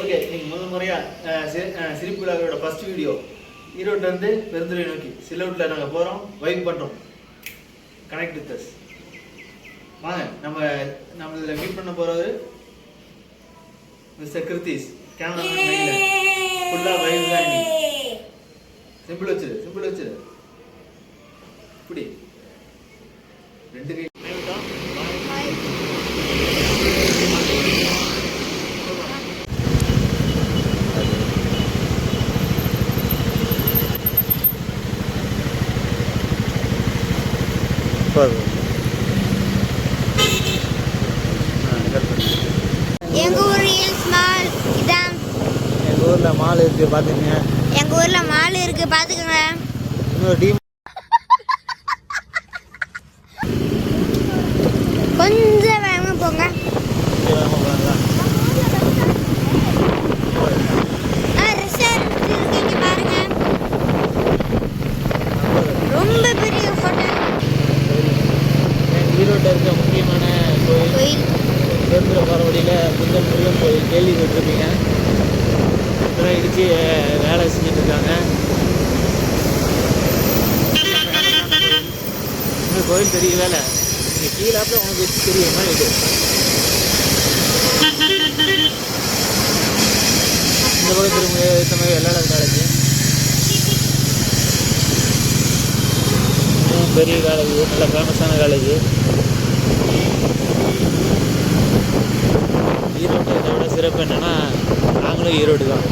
Okay, நீங்கள் முதல் முறையாக சிரிப்பு விழாவோட ஃபர்ஸ்ட் வீடியோ ஈரோட்டிலேருந்து பெருந்துறை நோக்கி சிலவுட்டில் நாங்கள் போகிறோம், வைப் பண்ணுறோம். Connect with us. வாங்க, நம்மள மீட் பண்ண போகிறவர் மிஸ்டர் கிருத்திஸ். கேமராமேன் மைண்டில் ஃபுல்லாக வைப் தான். சிம்பிள் வச்சிரு இப்படி ரெண்டு கை எங்க ஊர் ஹில்ஸ் மால் இதான். எங்க ஊர்ல மால் இருக்கு பாத்துக்கங்க. எங்க ஊர்ல மால் இருக்கு பாத்துக்கங்க. இன்னொரு டீம் கொஞ்சம் வேகமா போங்க. ரெஸ்டாரண்ட் இருக்கு பாருங்க. ரொம்ப பெரிய ஹோட்டல். ஈரோட்டில் இருக்க முக்கியமான கோயில் பெருந்துறை போகிற வழியில் புத்தன் முருகன் கோயில் கேள்விப்பட்டிருப்பீங்க. இதெல்லாம் இடித்து வேலை செஞ்சுட்டு இருக்காங்க. இன்னும் கோயில் தெரியல, இங்கே கீழாப்ப உனக்கு தெரியுமா? இது இந்த பக்கம் திரும்ப ஏற்ற மாதிரி வெள்ளாளர் காலேஜ், பெரிய காலேஜ், நல்ல ஃபேமஸான காலேஜ். ஈரோட்டை இதை விட சிறப்பு என்னென்னா, நாங்களும் ஈரோடு தான்.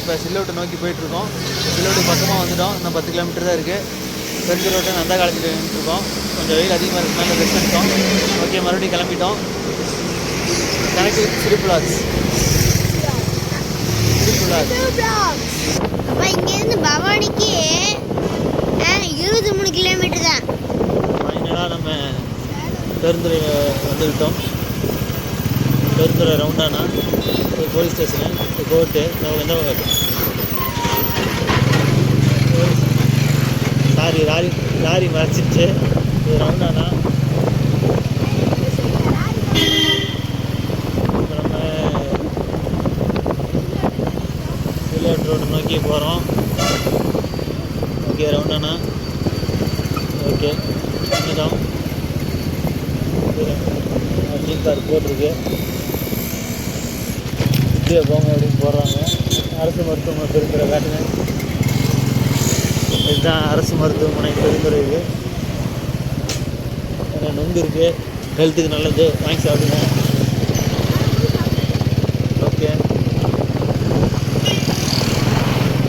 இப்போ சில்லோட்டை நோக்கி போயிட்டுருக்கோம். சில்லோட்டு பக்கமாக வந்துவிட்டோம். இன்னும் 10 கிலோமீட்டர் தான் இருக்குது. பெருந்துறை ரோட்டை நந்தா காலேஜில் நின்றுருக்கோம். கொஞ்சம் வெயில் அதிகமாக இருக்கிறதுனால ரெஸ்ட் எடுத்தோம். ஓகே, மறுபடியும் கிளம்பிட்டோம். கனெக்ட் வித் சிரிப்பு விலாக்ஸ். அப்போ இங்கேருந்து பவானிக்கு 23 கிலோமீட்டர் தான். ஃபைனலாக நம்ம பெருந்துறை வந்துவிட்டோம். பெருந்துறை ரவுண்டானா போலீஸ் ஸ்டேஷனு, கோர்ட்டு, எந்த பக்கம் லாரி மறைச்சிச்சு. இது ரவுண்டானா. நம்ம சிலோட் ரோடு நோக்கி போகிறோம். ஓகே, ரவுண்டானா. ஓகே, இதுதான் டீம் கார் போட்டிருக்கு. இப்படியே போங்க அப்படின்னு போடுறாங்க. அரசு மருத்துவமனை பெருந்துறை காட்டுங்க. இதுதான் அரசு மருத்துவமனை பெருந்துறை. இது நொங்கு இருக்குது, ஹெல்த்துக்கு நல்லது, வாங்கி சாப்பிடுங்க. ஓகே,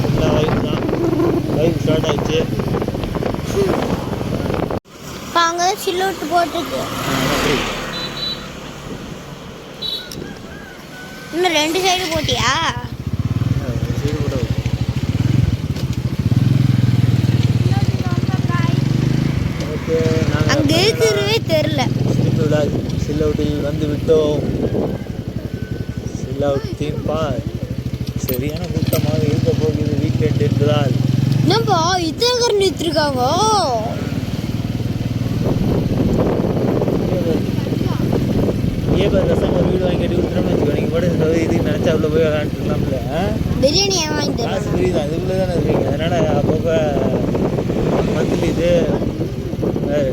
எல்லா வைப் தான். வைப் ஸ்டார்ட் ஆகிடுச்சு. இப்போ அங்கே சில்லோட்டு போட்டுருக்கு. இன்னும் 2 சைடு போட்டியா? அங்கே இருக்கிறவே தெரில. சில்லவுட்டில் வந்து விட்டோம். சில்லவுட் தீம் பார்க் சரியான கூட்டமாக இருக்க போகுது வீக்கெண்ட் என்றால். என்னப்பா இத்தனை பேர் நிறுத்திருக்காங்க? ரசம் ஒரு வீடு வாங்கி கட்டி கொடுத்துட்டோம்னு வச்சுக்கோ. நீங்கள் கூட இதுக்கு நினச்சா அவ்வளோ போய் விளாண்டுருக்கலாம்ல. பிரியாணி வாங்கிட்டு காசு புரியுது, அதுக்குள்ளே தானே இருக்கீங்க. அதனால் அப்பப்போ மந்த்லி இது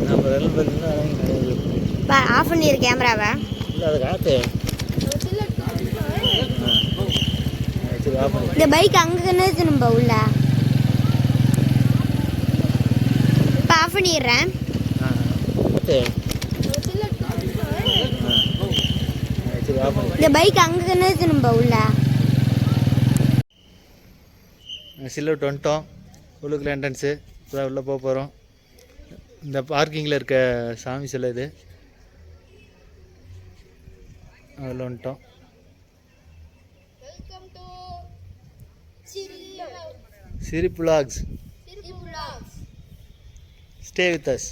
நம்ம வெள்ளம் பார்த்தீங்கன்னா வாங்கி நிறைய ஆஃப் பண்ணிடு கேமராவை. இல்லை, அதை காட்டு. சரி, ஆஃப் பண்ணி. இந்த பைக் அங்கே நிறுத்தணும்பா உள்ள. இப்போ ஆஃப் பண்ணிடுறேன். இந்த பைக் அங்கே நிறுத்தணும்பா உள்ள. சில்லோட்டு வந்துட்டோம். உள்ளுக்குள்ள என்ட்ரன்ஸு இப்போ உள்ளே போக போகிறோம். இந்த பார்க்கிங்கில் இருக்க சாமி சிலை இது. அதில் வந்துட்டோம். சிரி புலாக்ஸ். Stay with us.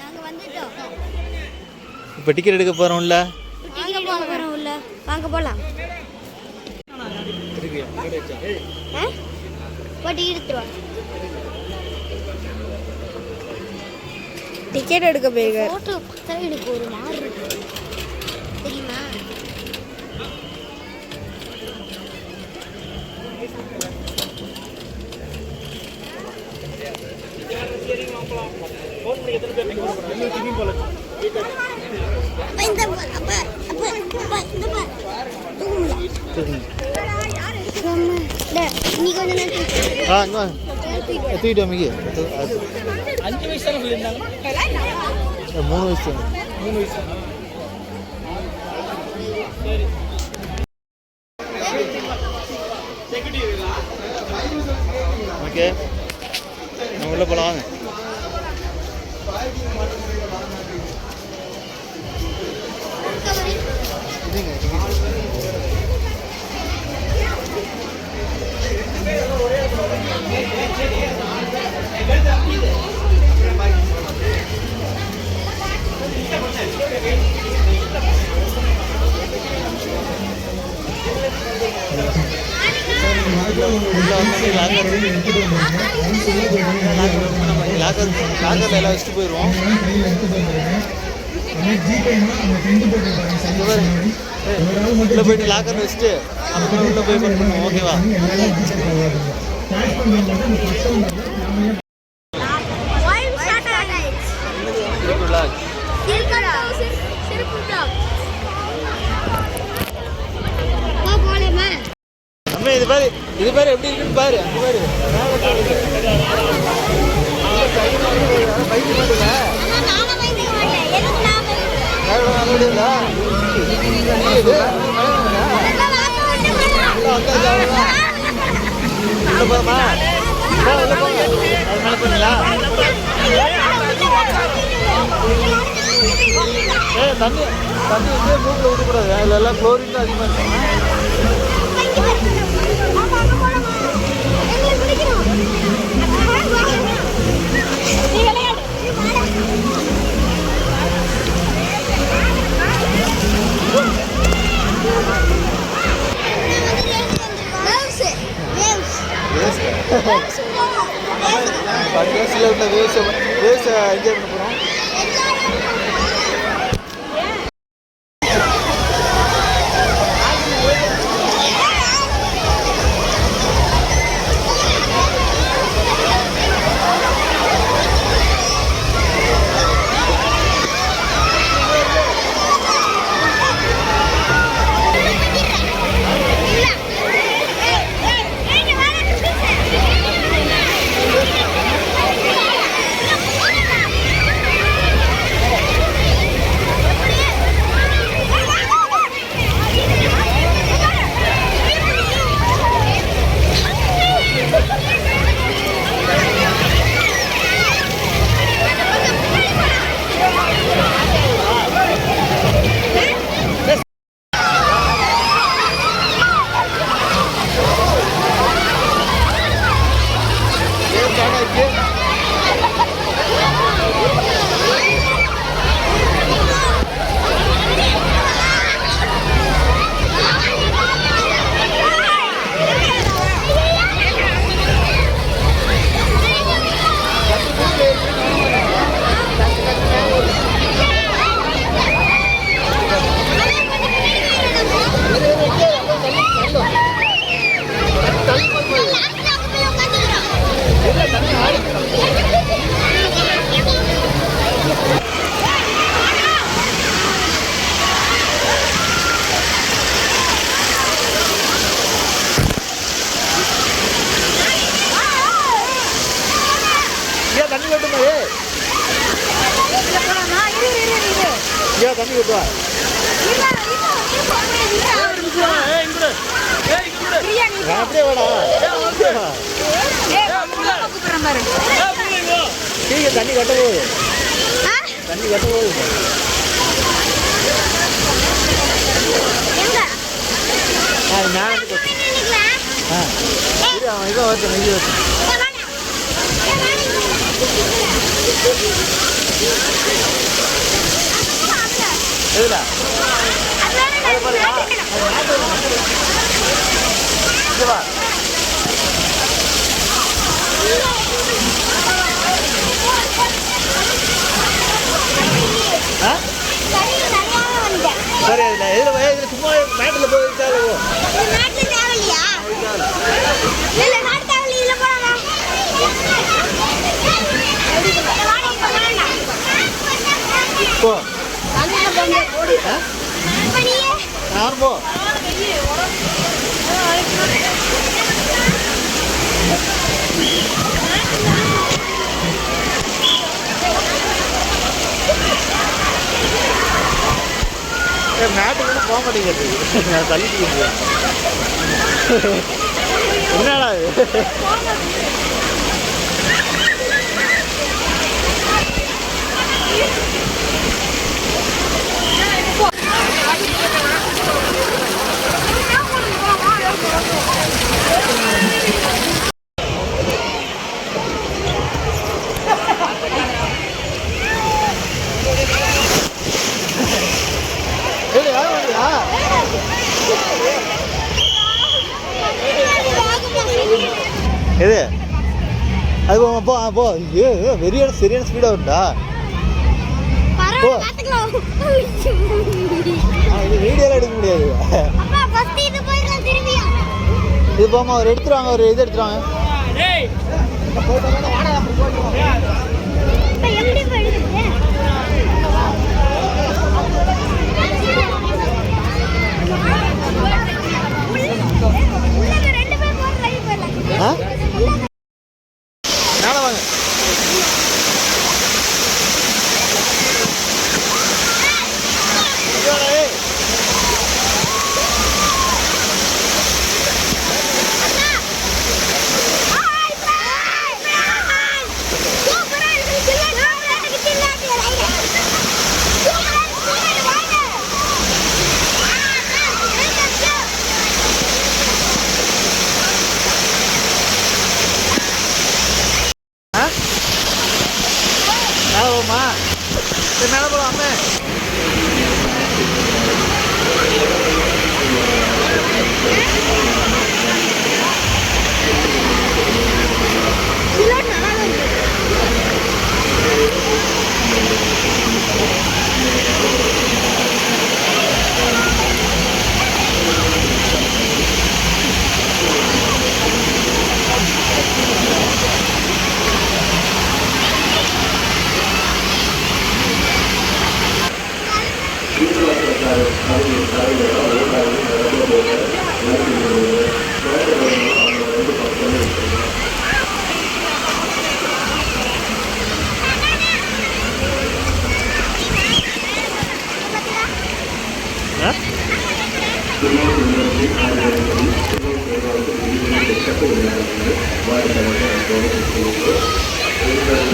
நாங்க வந்துட்டோம். இப்போ டிக்கெட் எடுக்க போகிறோம்ல. வாங்க போலாம். டிக்கெட் எடுக்க போயிருக்கேன். போட்டோ எனக்கு ஒரு மாதிரி இருக்கு தெரியுமா? நீ கொஞ்சம் தூக்கிட்டு அம்மிக்கு 5 வயசு தானே சொல்லியிருந்தாங்க. 3 வயசு. ஓகே, நம்ம உள்ள போகலாம் வாங்க. லாக்கரில் எல்லாம் வச்சுட்டு போயிடுவோம். உள்ளே போயிட்டு லாக்கர் வச்சுட்டு அப்புறம் உள்ளே போய் பண்ணுவோம். ஓகேவா? அம்மா இது பாரு எப்படி இருக்குன்னு பாரு. அங்கே பாரு பைக்கு மாட்டுங்க. போமா உள்ள போங்க. அது மேலே போனீங்களா? தண்ணி இதே மூக்கில் விடக்கூடாது. அதில் எல்லாம் குளோரின் தான் அதிகமாக இருக்கும். வேவ்ஸில் உள்ள வேவ்ஸை என்ஜாய் பண்ண போகிறோம். தண்ணி கட்டுமா? தண்ணி கட்டுவா. அப்படியே வேடா. பாரு. கீழே தண்ணி கட்ட போகுது. தண்ணி கட்ட போகுது. எங்க அது மேலே இது அவன் இதை வச்சு நெஞ்சு வச்சு எதுல அது பாருயா இதுவா சரி அதில் எதில் இதில் சும்மா மேட்டில் போய் வச்சாலும் போ யாரும் போ மேட்டுக்கு கூட போக மாட்டேங்கிறது நான் தள்ளிட்டு என்னடா இது எது அது போ போ வெறியான சரியான ஸ்பீடாக வருண்டா போ இது வீடியோலாம் எடுக்க முடியாது இது போமா ஒரு எடுத்துருவாங்க ஒரு இது எடுத்துருவாங்க மேலே வாங்க மேலே போமா மேலே போகலாம் அம்மே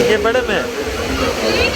ये बड़े में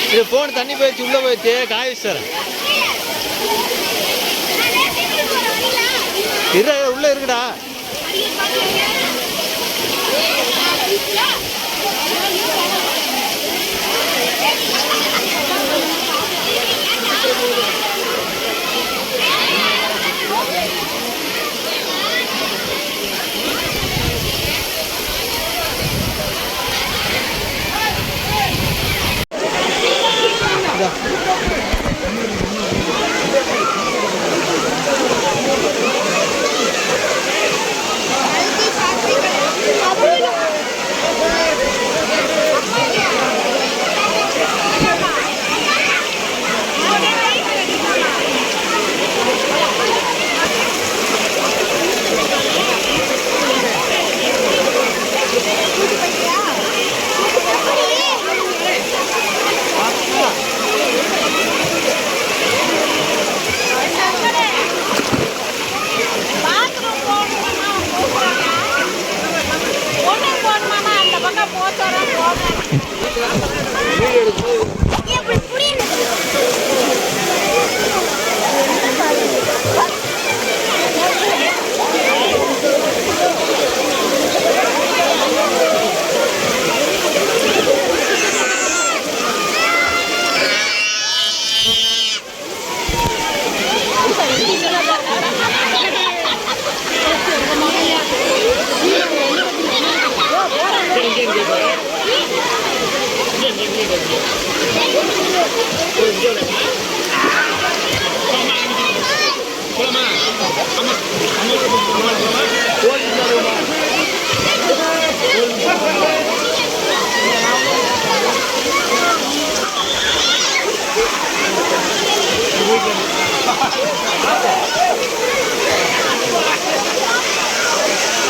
இது போன் தண்ணி போயிடுச்சு உள்ள போயிடுச்சு காய வச்சுறேன் இரு உள்ள இருக்குடா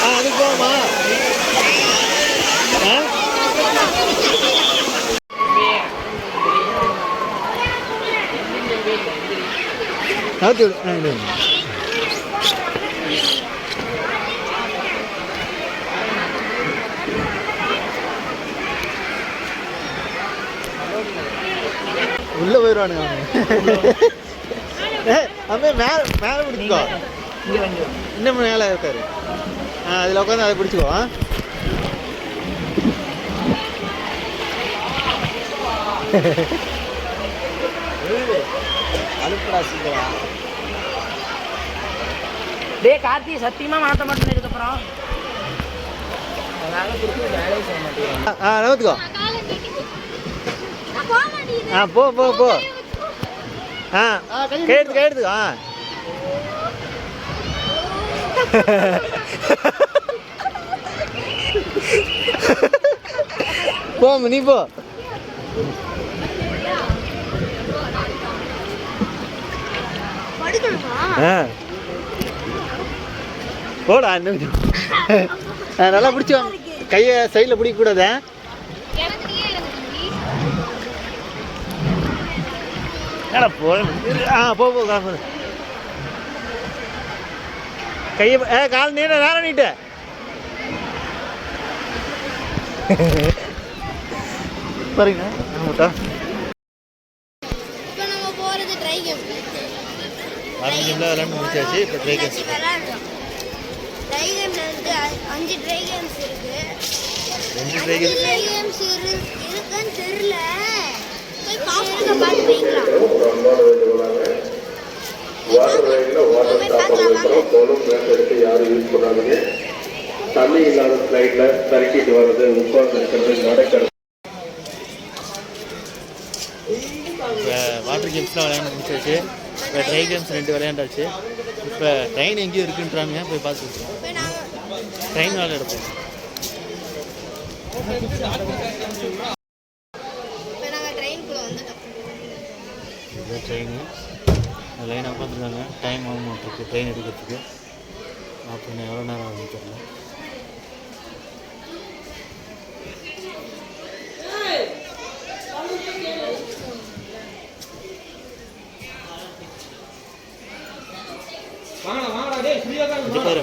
அதுக்கு போமா உள்ள போயிடுவானுங்க அவன் மேலே மேலே பிடிச்சிக்கோ இன்னும் மேலே இருக்காரு அதில் உட்காந்து அதை பிடிச்சிக்கோ அனுப்புடா டே கார்த்தி சத்தியமா மாட்ட மாட்டேன் இதுக்கப்புறம் நவுத்துக்கோ போ போ போ கேடுது போம் நீ போ போடா இன்னும் நல்லா பிடிச்சி கையை சைடில் பிடிக்கக்கூடாது போ கையை கால் நீட்ட நேரம் நீட்ட பாருங்க விளையாண்டு முடிச்சாச்சு. இப்போ ட்ரை கேம்ஸ் ட்ரை கேம்ஸில் வந்து 5 ட்ரை கேம்ஸ் இருக்கு. 2 ட்ரை கேம்ஸ் இருக்குன்னு தெரியல. போய் பாருங்க, பார்த்து வைக்கலாம். தண்ணி இல்லாத ஸ்லைட்ல தரக்கிட்டு வர்றது, உட்கார்ந்து இருக்கிறது, நடக்கிறது. வாட்டர் கேம்ஸ்லாம் விளையாண்டு முடிச்சாச்சு. இப்போ ட்ரை கேம்ஸ் 2 விளையாண்டாச்சு. இப்போ ட்ரெயின் எங்கேயும் இருக்குன்றாங்க, போய் பார்த்துருக்கோம். ட்ரெயின் விளையாட போகிறோம். இதுதான் ட்ரெயின். லைனாக உட்காந்துருக்காங்க. டைம் ஆக மாட்டிருக்கு ட்ரெயின் எடுக்கிறதுக்கு. அப்படின்னு எவ்வளோ நேரம் ஆகுதுன்னு தெரியல. இது பாரு